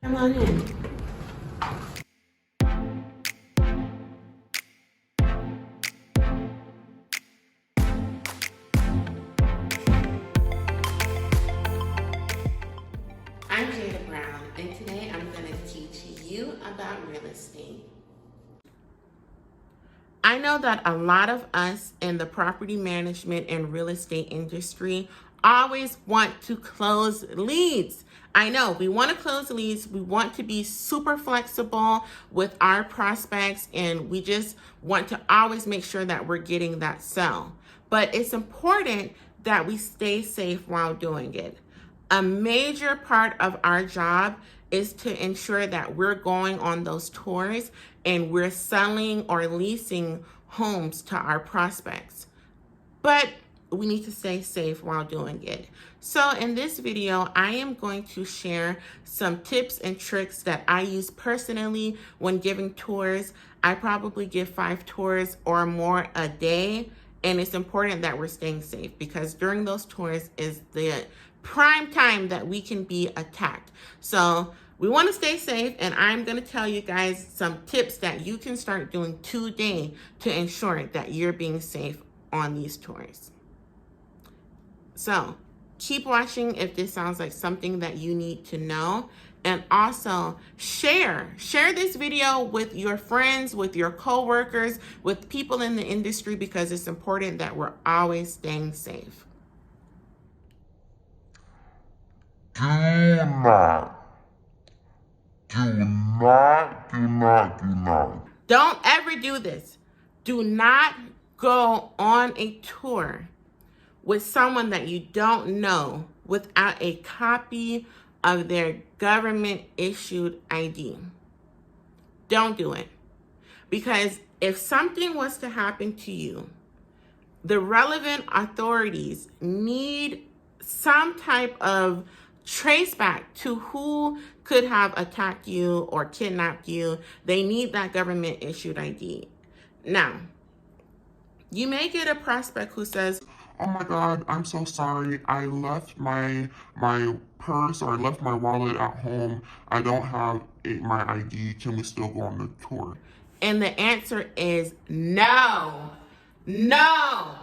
Come on in. I'm Jada Brown, and today I'm going to teach you about real estate. I know that a lot of us in the property management and real estate industry always want to close leads. I know we want to close leads. We want to be super flexible with our prospects, and we just want to always make sure that we're getting that sell. But it's important that we stay safe while doing it. A major part of our job is to ensure that we're going on those tours and we're selling or leasing homes to our prospects. But we need to stay safe while doing it. So in this video, I am going to share some tips and tricks that I use personally when giving tours. I probably give 5 tours or more a day, and it's important that we're staying safe because during those tours is the prime time that we can be attacked. So we want to stay safe, and I'm going to tell you guys some tips that you can start doing today to ensure that you're being safe on these tours. So keep watching if this sounds like something that you need to know. And also share this video with your friends, with your coworkers, with people in the industry, because it's important that we're always staying safe. Do not. Don't ever do this. Do not go on a tour with someone that you don't know without a copy of their government issued ID. Don't do it. Because if something was to happen to you, the relevant authorities need some type of trace back to who could have attacked you or kidnapped you. They need that government issued ID. Now, you may get a prospect who says, Oh my God, I'm so sorry. I left my purse, or I left my wallet at home. I don't have my ID. Can we still go on the tour? and the answer is no. No.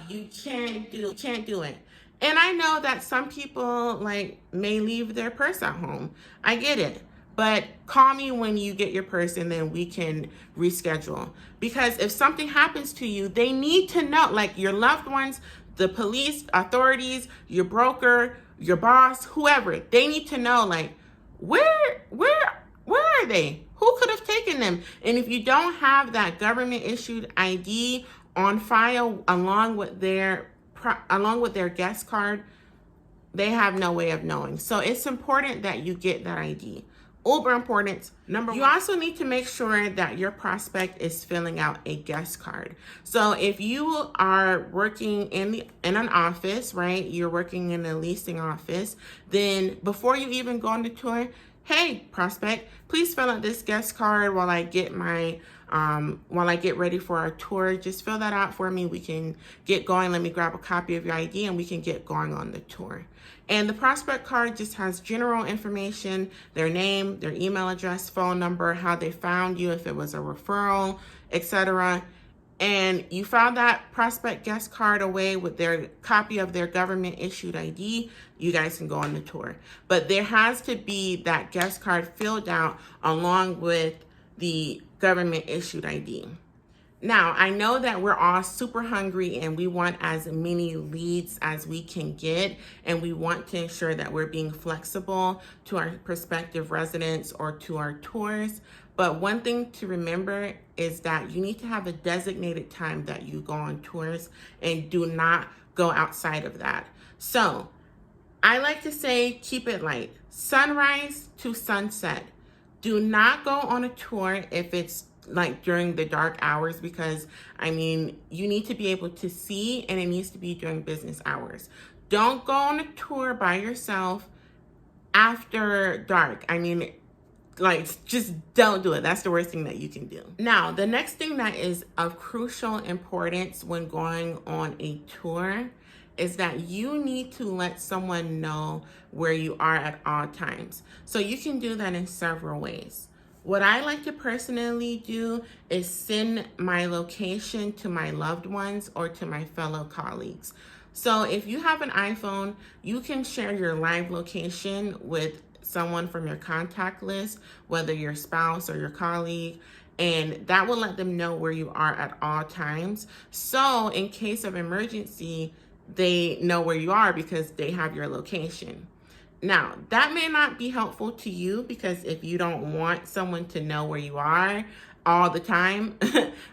You can't do it. And I know that some people may leave their purse at home. I get it. But call me when you get your purse and then we can reschedule. Because if something happens to you, they need to know, like your loved ones, the police, authorities, your broker, your boss, whoever, they need to know, like, where are they? Who could have taken them? And if you don't have that government issued ID on file along with their guest card, they have no way of knowing. So it's important that you get that ID. Uber important. Number one, you also need to make sure that your prospect is filling out a guest card. So if you are working in an office, right? You're working in a leasing office, then before you even go on the tour, hey, prospect, please fill out this guest card while I get ready for our tour. Just fill that out for me. We can get going. Let me grab a copy of your ID and we can get going on the tour. And the prospect card just has general information, their name, their email address, phone number, how they found you, if it was a referral, etc. And you file that prospect guest card away with their copy of their government issued ID, you guys can go on the tour. But there has to be that guest card filled out along with the government issued ID. Now, I know that we're all super hungry and we want as many leads as we can get, and we want to ensure that we're being flexible to our prospective residents or to our tours. But one thing to remember is that you need to have a designated time that you go on tours and do not go outside of that. So I like to say, keep it light. Sunrise to sunset. Do not go on a tour if it's like during the dark hours, because you need to be able to see, and it needs to be during business hours. Don't go on a tour by yourself after dark. Just don't do it. That's the worst thing that you can do. Now, the next thing that is of crucial importance when going on a tour is that you need to let someone know where you are at all times. So you can do that in several ways. What I like to personally do is send my location to my loved ones or to my fellow colleagues. So if you have an iPhone, you can share your live location with someone from your contact list, whether your spouse or your colleague, and that will let them know where you are at all times. So in case of emergency, they know where you are because they have your location. Now, that may not be helpful to you because if you don't want someone to know where you are all the time,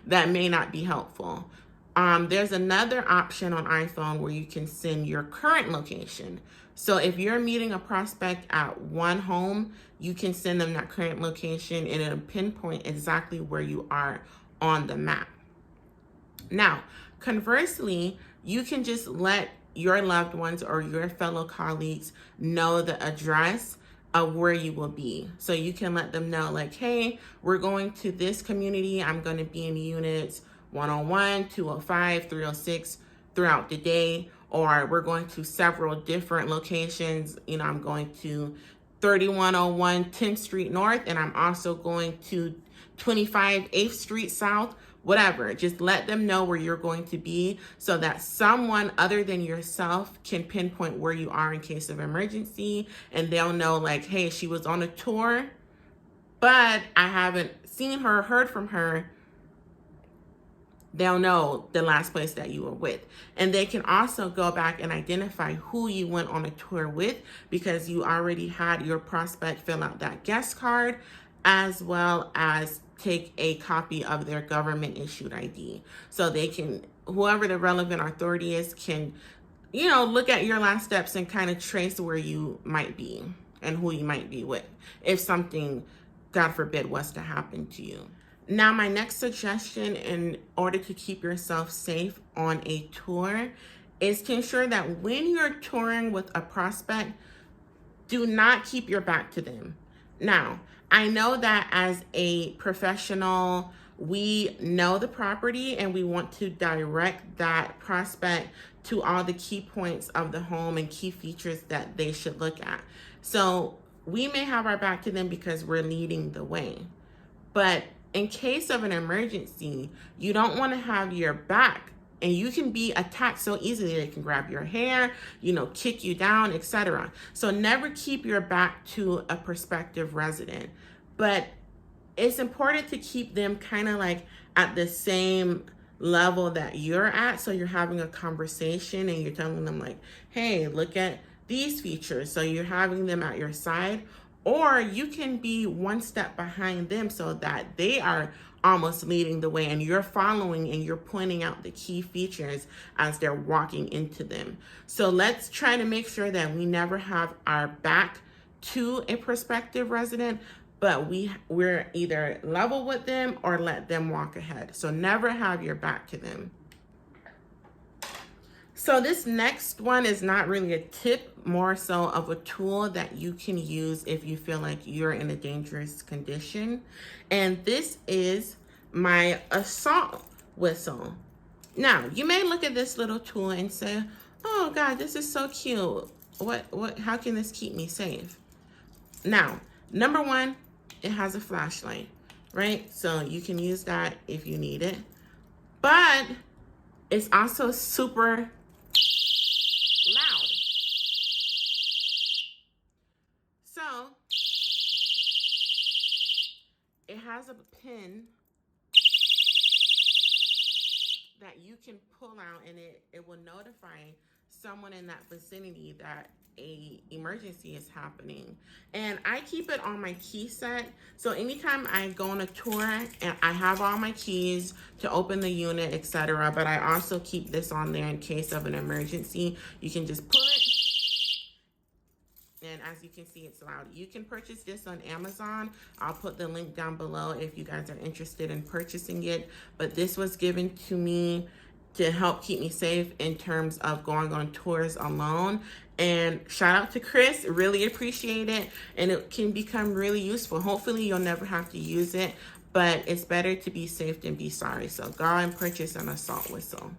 that may not be helpful. There's another option on iPhone where you can send your current location. So if you're meeting a prospect at one home, you can send them that current location and it'll pinpoint exactly where you are on the map. Now, conversely, you can just let your loved ones or your fellow colleagues know the address of where you will be. So you can let them know, like, hey, we're going to this community. I'm going to be in units 101, 205, 306 throughout the day, or we're going to several different locations. You know, I'm going to 3101 10th Street North, and I'm also going to 25 8th Street South. Whatever, just let them know where you're going to be so that someone other than yourself can pinpoint where you are in case of emergency, and they'll know, like, hey, she was on a tour, but I haven't seen her, heard from her. They'll know the last place that you were with. And they can also go back and identify who you went on a tour with because you already had your prospect fill out that guest card, as well as take a copy of their government issued ID. So they can, whoever the relevant authority is, can, you know, look at your last steps and kind of trace where you might be and who you might be with if something, God forbid, was to happen to you. Now, my next suggestion in order to keep yourself safe on a tour is to ensure that when you're touring with a prospect, do not keep your back to them. Now, I know that as a professional, we know the property and we want to direct that prospect to all the key points of the home and key features that they should look at. So we may have our back to them because we're leading the way. But in case of an emergency, you don't want to have your back, and you can be attacked so easily. They can grab your hair, you know, kick you down, etc. So never keep your back to a prospective resident. But it's important to keep them kind of like at the same level that you're at. So you're having a conversation and you're telling them, like, hey, look at these features. So you're having them at your side. Or you can be one step behind them so that they are almost leading the way and you're following and you're pointing out the key features as they're walking into them. So let's try to make sure that we never have our back to a prospective resident, but we're either level with them or let them walk ahead. So never have your back to them. So this next one is not really a tip, more so of a tool that you can use if you feel like you're in a dangerous condition. And this is my assault whistle. Now, you may look at this little tool and say, oh God, this is so cute. How can this keep me safe? Now, number one, it has a flashlight, right? So you can use that if you need it. But it's also super loud. So it has a pin that you can pull out, and it will notify someone in that vicinity that a emergency is happening. And I keep it on my key set, so anytime I go on a tour and I have all my keys to open the unit, etc., but I also keep this on there in case of an emergency. You can just pull it, and as you can see, it's loud. You can purchase this on Amazon. I'll put the link down below if you guys are interested in purchasing it. But this was given to me to help keep me safe in terms of going on tours alone. And shout out to Chris, really appreciate it. And it can become really useful. Hopefully you'll never have to use it, but it's better to be safe than be sorry. So go and purchase an assault whistle.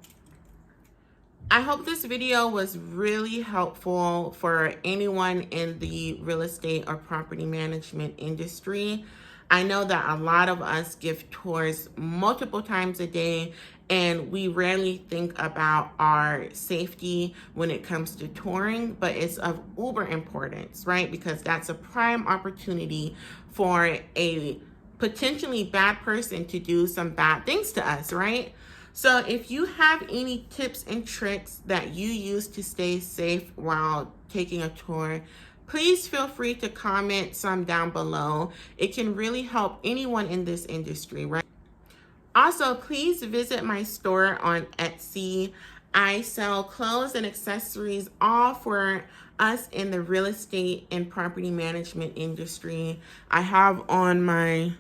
I hope this video was really helpful for anyone in the real estate or property management industry. I know that a lot of us give tours multiple times a day, and we rarely think about our safety when it comes to touring, but it's of uber importance, right? Because that's a prime opportunity for a potentially bad person to do some bad things to us, right? So if you have any tips and tricks that you use to stay safe while taking a tour, please feel free to comment some down below. It can really help anyone in this industry, right? Also, please visit my store on Etsy. I sell clothes and accessories all for us in the real estate and property management industry. I have on my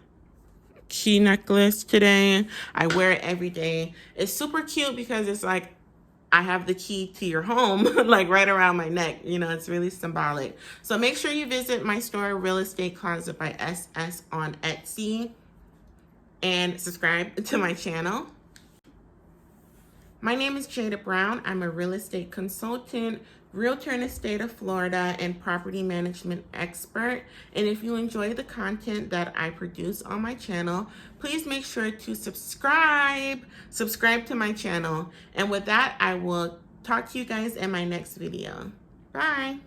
key necklace today. I wear it every day. It's super cute because it's like I have the key to your home, like right around my neck. You know, it's really symbolic. So make sure you visit my store, Real Estate Closet by SS on Etsy, and subscribe to my channel. My name is Jada Brown. I'm a real estate consultant, realtor in the state of Florida, and property management expert. And if you enjoy the content that I produce on my channel, please make sure to subscribe to my channel. And with that, I will talk to you guys in my next video. Bye.